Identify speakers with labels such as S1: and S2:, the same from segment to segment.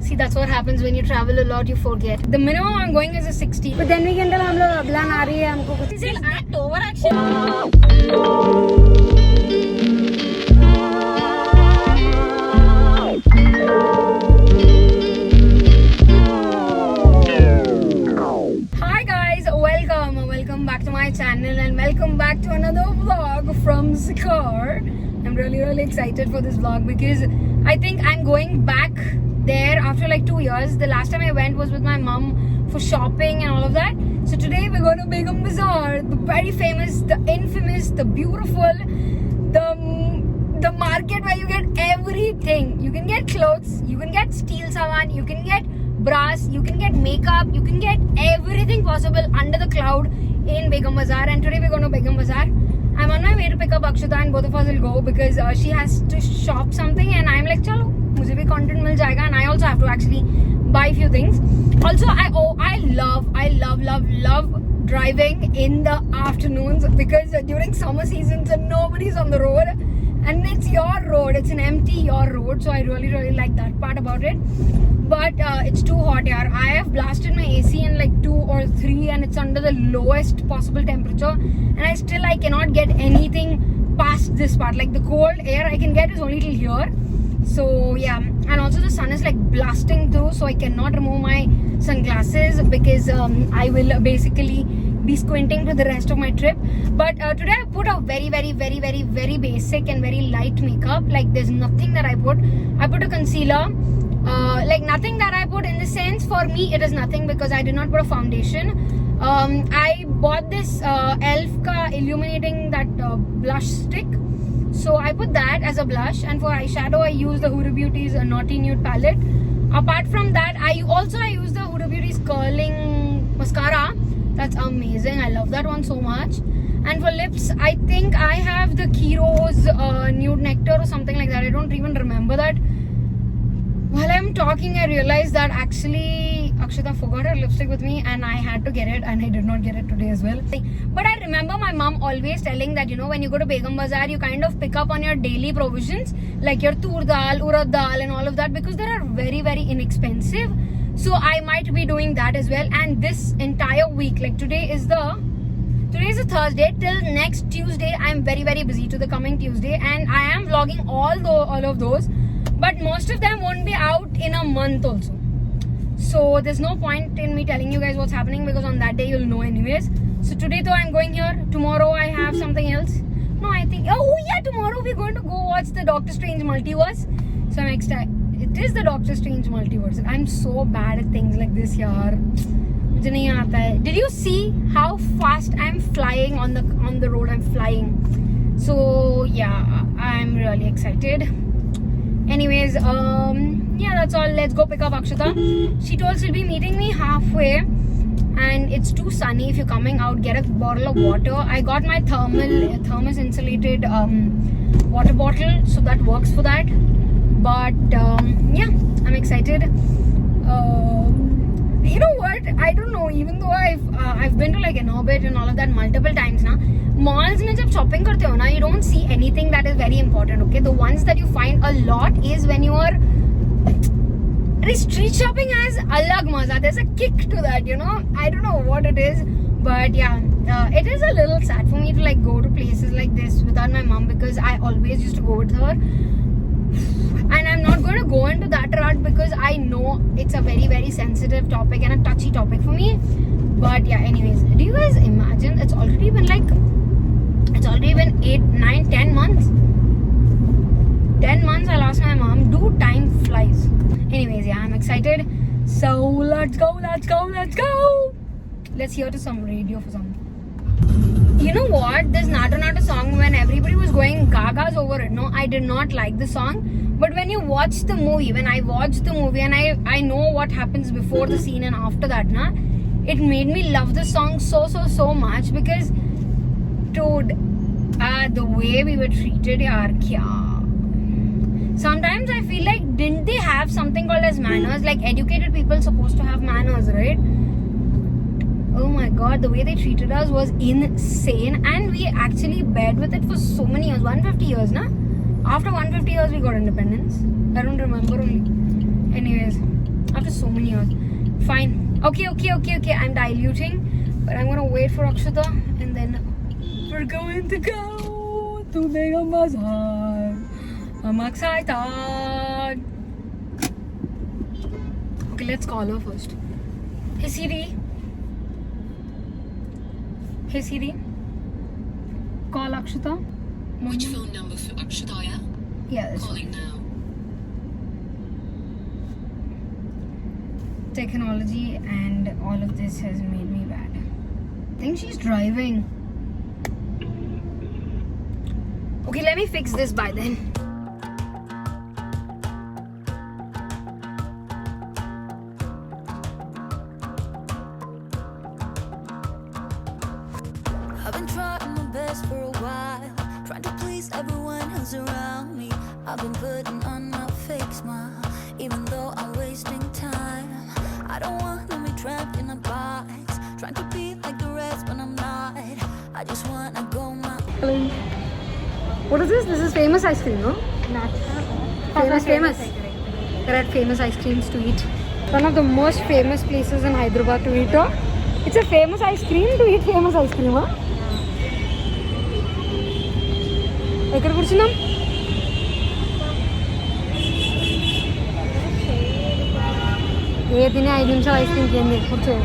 S1: See, that's what happens when you travel a lot, you forget. The minimum I'm going is a 60.
S2: But then we can tell हम लोग अगला नारी है हमको कुछ.
S1: This is act overaction. Hi guys, welcome back to my channel and welcome back to another vlog from Sikar. I'm really excited for this vlog because I think I'm going back there after like 2 years. The last time I went was with my mom for shopping and all of that. So today we're going to Begum Bazaar, the very famous, the infamous, the beautiful, the market where you get everything. You can get clothes, you can get steel saman, you can get brass, you can get makeup, you can get everything possible under the cloud in Begum Bazaar. And today we're going to Begum Bazaar. I'm on my way to pick up Akshita and both of us will go because she has to shop something and I'm like, chalo, mujhe bhi content mil jayega, and I also have to actually buy a few things. Also, I love driving in the afternoons because during summer seasons nobody's on the road and it's your road, it's an empty your road, so I really like that part about it. But it's too hot here. I have blasted my AC in like 2 or 3 and it's under the lowest possible temperature and I cannot get anything past this part. Like the cold air I can get is only till here. So yeah, and also the sun is like blasting through, so I cannot remove my sunglasses because I will basically be squinting to the rest of my trip. But today I put a very basic and very light makeup. Like there's nothing that I put a concealer, like nothing that I put, in the sense for me it is nothing because I did not put a foundation. I bought this Elf ka illuminating that blush stick, so I put that as a blush, and for eyeshadow I use the Huda Beauty's Naughty Nude palette. Apart from that, I use the Huda Beauty's curling mascara. That's amazing, I love that one so much. And for lips, I think I have the Kiro's Nude Nectar or something like that. I don't even remember that. While I'm talking, I realized that actually Akshita forgot her lipstick with me and I had to get it, and I did not get it today as well. But I remember my mom always telling that, you know, when you go to Begum Bazaar, you kind of pick up on your daily provisions like your tur dal, urad dal and all of that because they are very inexpensive. So I might be doing that as well. And this entire week, like today is a Thursday, till next Tuesday I'm very busy to the coming Tuesday, and I am vlogging all of those. But most of them won't be out in a month also. So there's no point in me telling you guys what's happening because on that day you'll know anyways. So today though I'm going here. Tomorrow I have something else. No, I think, oh yeah, tomorrow we're going to go watch the Doctor Strange Multiverse. So I'm excited. It is the Doctor Strange Multiverse. I'm so bad at things like this, yaar. Did you see how fast I'm flying on the road? I'm flying. So yeah, I'm really excited. Anyways, yeah, that's all. Let's go pick up Akshita. She told she'll be meeting me halfway, and it's too sunny. If you're coming out, get a bottle of water. I got my thermos insulated water bottle, so that works for that. But yeah, I'm excited. You know what? I don't know. Even though I've been to like an orbit and all of that multiple times now. Malls mein jab shopping karte ho na, you don't see anything that is very important. Okay, the ones that you find a lot is when you are street shopping has alag maza. There's a kick to that, you know. I don't know what it is, but yeah, it is a little sad for me to like go to places like this without my mom because I always used to go with her. And I'm not going to go into that route because I know it's a very sensitive topic and a touchy topic for me. But yeah, anyways, do you guys imagine it's already been 8, 9, 10 months. 10 months I lost my mom. Dude, time flies. Anyways, yeah, I'm excited. So let's go. Let's hear to some radio for some. You know what? This Nato Nato song, when everybody was going gagas over it, no, I did not like the song. But when you watch the movie, when I watched the movie and I know what happens before the scene and after that, na, it made me love the song so much because, dude, the way we were treated, yaar, kya? Sometimes I feel like, didn't they have something called as manners? Like educated people supposed to have manners, right? Oh my god, the way they treated us was insane, and we actually bared with it for so many years. 150 years, na? After 150 years we got independence. I don't remember only. Anyways, so many years. Fine. Okay. I'm diluting, but I'm gonna wait for Akshata, and then we're going to go to Mega Bazaar. I'm excited. Okay, let's call her first. Hey Siri. Hey Siri. Call Akshata.
S3: Which phone number for Akshadaya?
S1: Yeah, that's
S3: Calling now.
S1: Technology and all of this has made me bad. I think she's driving. Okay, let me fix this by then.
S4: I've been trying my best for a while, trying to please everyone who's around me. I've been putting on my fake smile, even though I'm wasting time. I don't want to be trapped in a box, trying to be like the rest when I'm not. I just want to go my
S1: Hello. What is this? This is famous ice cream, no? Famous. There are famous ice creams to eat. One of the most famous places in Hyderabad to eat. Oh? It's a famous ice cream to eat famous ice cream, huh? ఎక్కడ కూర్చున్నాం? ఏ తినే 5 నిమిషాలు ice క్రీమ్కి ఏంది కూర్చో.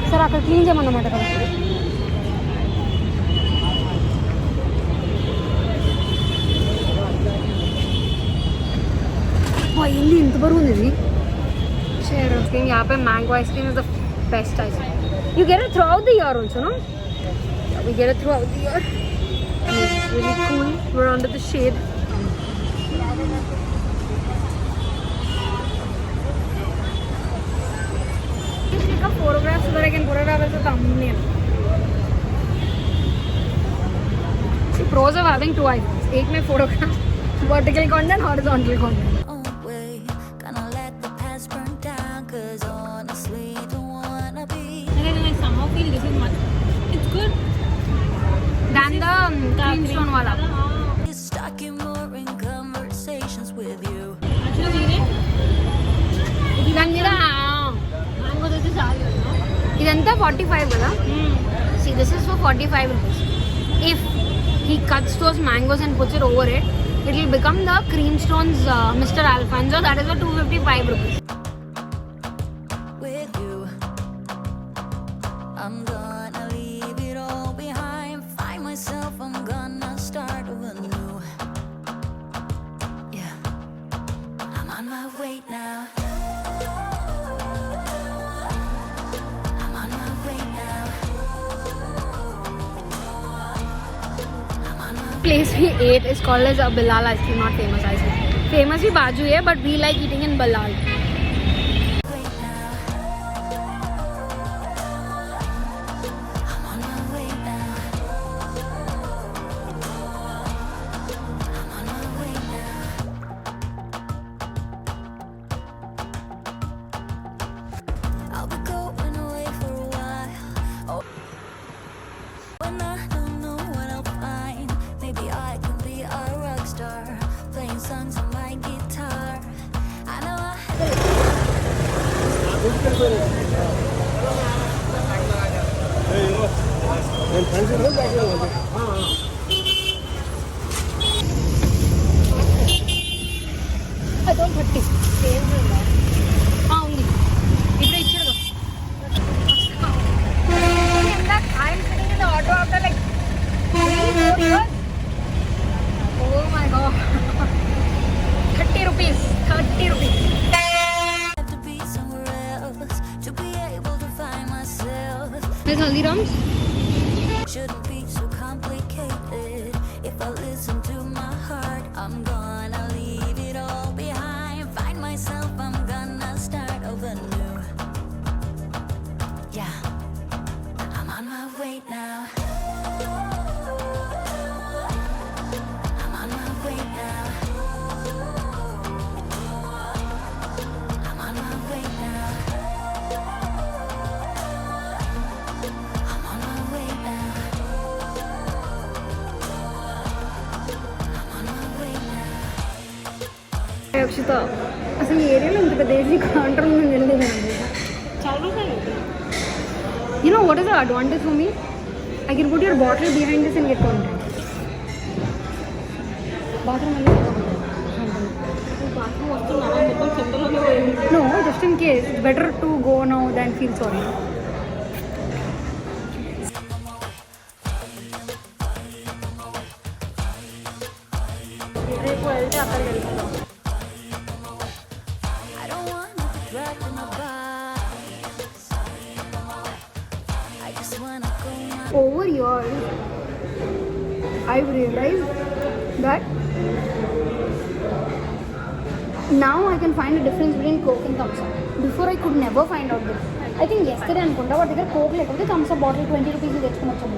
S1: సరే అక్కడ clean చేయమన్నమాట కదా. ఏంది ఇంత బరువు ఉంది ఇది? Share ice cream. यहाँ पे mango ice cream is the best ice cream. You get it throughout the year also, no? We get it throughout the year. It's really cool. We're under the shade. Please take a photograph so that I can put it up as a thumbnail. See, pros of having two iPhones. एक में photograph, vertical content, horizontal content.
S4: own way. Gonna let the past burn down, cause honestly, don't wanna be.
S2: And then I somehow feel this is much. It's good.
S1: Than the creamstone wala.
S4: Get stuck in boring conversations with you.
S2: Actually,
S1: దాని మీద
S2: mango this is all.
S1: ఇదంతా 45 కదా. See, this is for 45 rupees. If he cuts those mangoes and puts it over it, it will become the creamstone's Mr. Alfonso. That is for 255 rupees.
S4: With you, I'm gonna leave it all behind. Find myself, I'm gonna start over new. Yeah, I'm on my way now. I'm on my way now. I'm on my
S1: Place we ate is called as a Bilal ice cream, not famous ice cream. Famous भी बाजू है, but we like eating in Bilal.
S4: way now. I'm on my way now. I'm on my way now. I'll be going away for a while. Oh, when I don't know what I'll find, maybe I can be a rock star, playing songs on my guitar. I know I had
S1: అదో 30 ఉంది ఇప్పుడు ఇచ్చాడు. I'm sitting in the auto after like 3-4 years. Oh my god. 30 rupees.
S4: to be somewhere else to be able to find myself.
S1: There's Haldiram's.
S4: Shouldn't be so complicated. If I listen to my heart, I'm gonna leave it all behind. Find myself, I'm gonna start over new. Yeah, I'm on my way now. I'm on my way now. I'm on my way now. I'm on my way now. I'm on my way now.
S1: Akshita, అసలు ఈ ఏరియాలో ఇంత పెద్ద AC counter ఉందని తెలియదు.
S2: చాలా రోజులు.
S1: You know what is the advantage for me? I can put your bottle behind this and get content. Bathroom no, just in case. It's better to go now than feel sorry.
S4: I don't wanna be trapped in my box. I just wanna go now.
S1: Over years, I've realized that now I can find a difference between Coke and Thumbs Up. Before I could never find out this. I think yesterday అనుకుంటా వాటి దగ్గర coke లేకపోతే Thums up bottle 20 rupees తెచ్చుకుని వచ్చాము.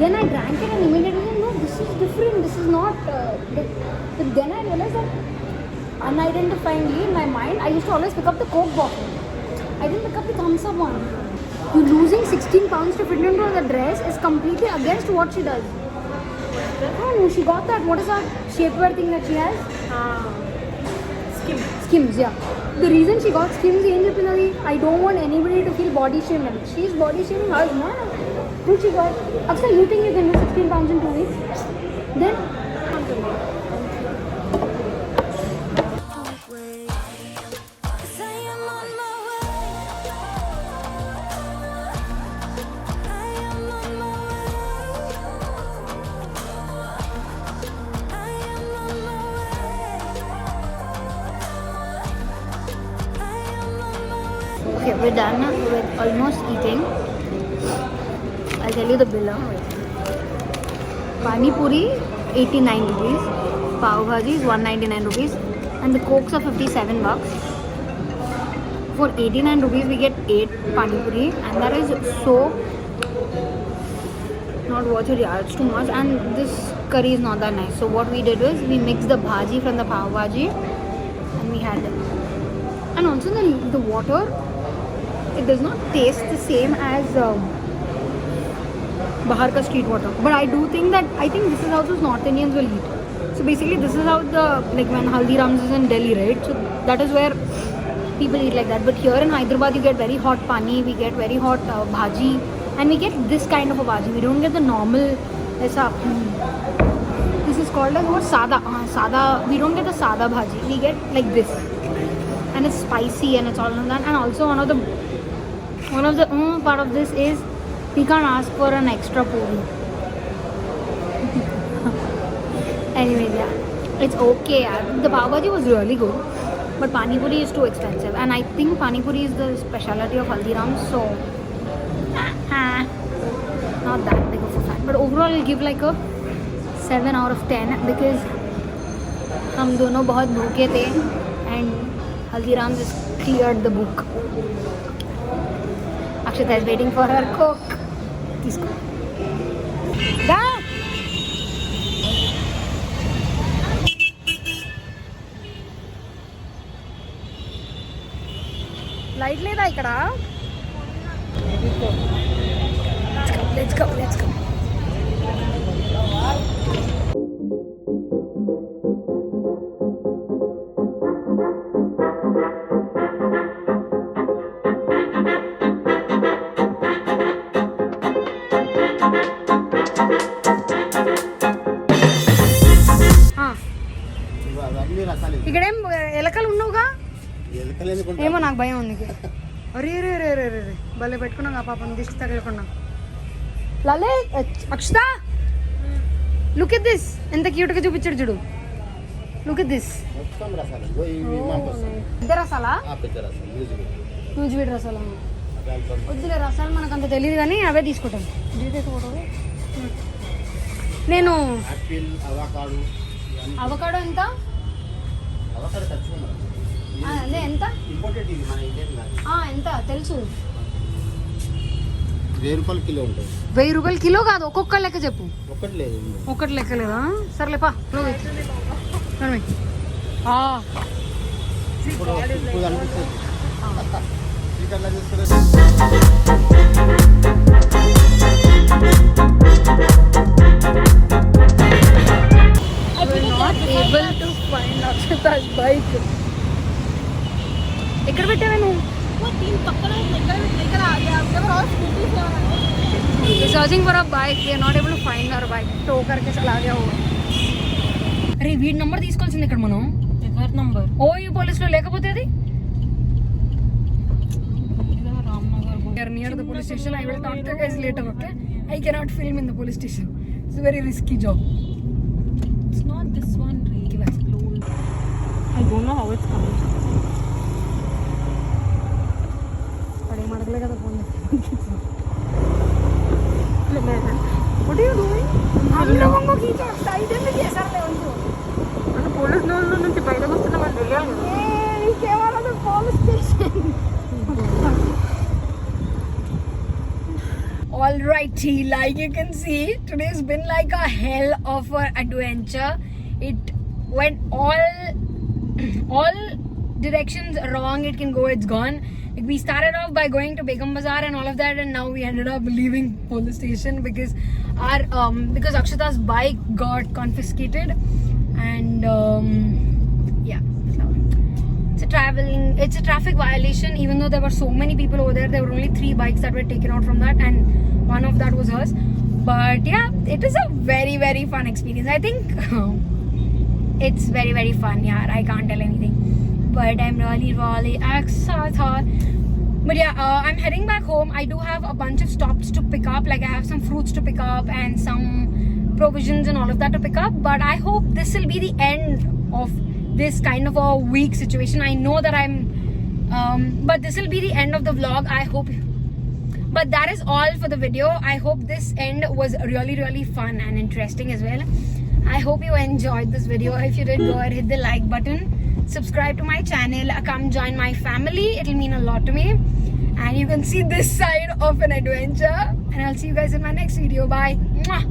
S1: Then I drank it and immediately no, this is different. This is not. But then I realized that unidentifyingly in my mind, I used to always pick up the Coke bottle. I didn't pick up the Thumbs Up one. You losing 16 pounds to fit into the dress is completely against what she does. Oh, she got that. What is that shapewear thing that she has? Skims, yeah. The reason she got Skims is I don't want anybody to feel body shamed. She's body shaming us, man. Who she got? Akshay, you think you can lose 16 pounds in 2 weeks? Then? Okay, we're done with almost eating. I'll tell you the bill. Pani puri 89 rupees, pav bhaji is 199 rupees, and the cokes are 57 bucks. For 89 rupees we get 8 pani puri, and that is so not worth it. Yeah, it's too much, and this curry is not that nice. So what we did was we mixed the bhaji from the pav bhaji, and we had it. And also the water, it does not taste the same as bahar ka street water, but I think this is how those North Indians will eat. So basically this is how like when Haldiram's is in Delhi, right? So that is where people eat like that. But here in Hyderabad you get very hot pani, we get very hot bhaji, and we get this kind of a bhaji. We don't get the normal this is called as what? Sada. We don't get the sada bhaji, we get like this, and it's spicy and it's all of that. And also one of the part of this is we can't ask for an extra puri. Anyways, yeah, it's okay. The pav bhaji was really good, but pani puri is too expensive, and I think pani puri is the specialty of Haldiram, so not that big of a fan. But overall I'll give like a 7 out of 10 because हम दोनों बहुत भूखे थे and Haldiram just cleared the book. Akshita is waiting for her Coke. Please go. Da! Light లేదా ఇక్కడ? Let's go. ఇక్కడేం ఎలకలు ఉన్నావుగా? ఏమో నాకు భయం ఉంది. అరే రే రే రే రే భలే పెట్టుకున్నాం ఆ పాపం దిష్టి తగలకుండా. లలే అక్షిత, లుక్ ఎట్ దిస్, ఎంత క్యూట్ గా చూపించాడు చూడు. Look at this. పెద్ద రసాలా? యూజ్వీడ్ రసాలా? వద్దులే, రసాలు మనకు అంత తెలియదు కానీ అవే తీసుకుంటాం. నేను అవకాడో ఎంత? అదే ఎంత ఎంత తెలుసు?
S5: 1000 రూపాయలు కిలో ఉంటుంది.
S1: 1000 రూపాయలు కిలో కాదు, ఒక్కొక్క లెక్క చెప్పు.
S5: ఒకటి
S1: లెక్క లేదా? సర్లేపా. I was not able to find Akshita's bike. ఎక్కడ పెట్టావే నువ్వు? Searching for a bike, we are not able to find our bike. Tow करके चला गया होगा. అరే వీడి నంబర్ తీసుకోవాల్సింది ఇక్కడ మనం.
S2: ఎవరి నంబర్?
S1: ఓయూ పోలీసులో లేకపోతే అది near the police station. I will talk to you guys later, okay? I cannot film in the police station. It's a very risky job.
S2: It's not this one, really. I don't know how it's coming.
S1: అడే మడగలే కదా phone.
S2: What are you doing?
S1: हम लोगों को खींचो side में कैसा ले उनको.
S2: అంటే పోలీస్ నోళ్ళ నుంచి బయటకు వస్తున్నామని తెలియాలి కదా.
S1: Hey, came out of the police station. Alrighty, like you can see, today's been like a hell of an adventure. It went all directions wrong. It can go, it's gone. Like we started off by going to Begum Bazaar and all of that, and now we ended up leaving police station because because Akshita's bike got confiscated, and yeah, so it's a traffic violation. Even though there were so many people over there were only 3 bikes that were taken out from that, and one of that was hers. But yeah, it is a very, very fun experience. I think it's very, very fun. Yeah, I can't tell anything, but I'm really, really excited. But yeah, I'm heading back home. I do have a bunch of stops to pick up. Like I have some fruits to pick up and some provisions and all of that to pick up. But I hope this will be the end of this kind of a week situation. I know that but this will be the end of the vlog. I hope. But that is all for the video. I hope this end was really, really fun and interesting as well. I hope you enjoyed this video. If you did, go ahead, hit the like button. Subscribe to my channel. Come join my family. It'll mean a lot to me. And you can see this side of an adventure. And I'll see you guys in my next video. Bye. Mwah.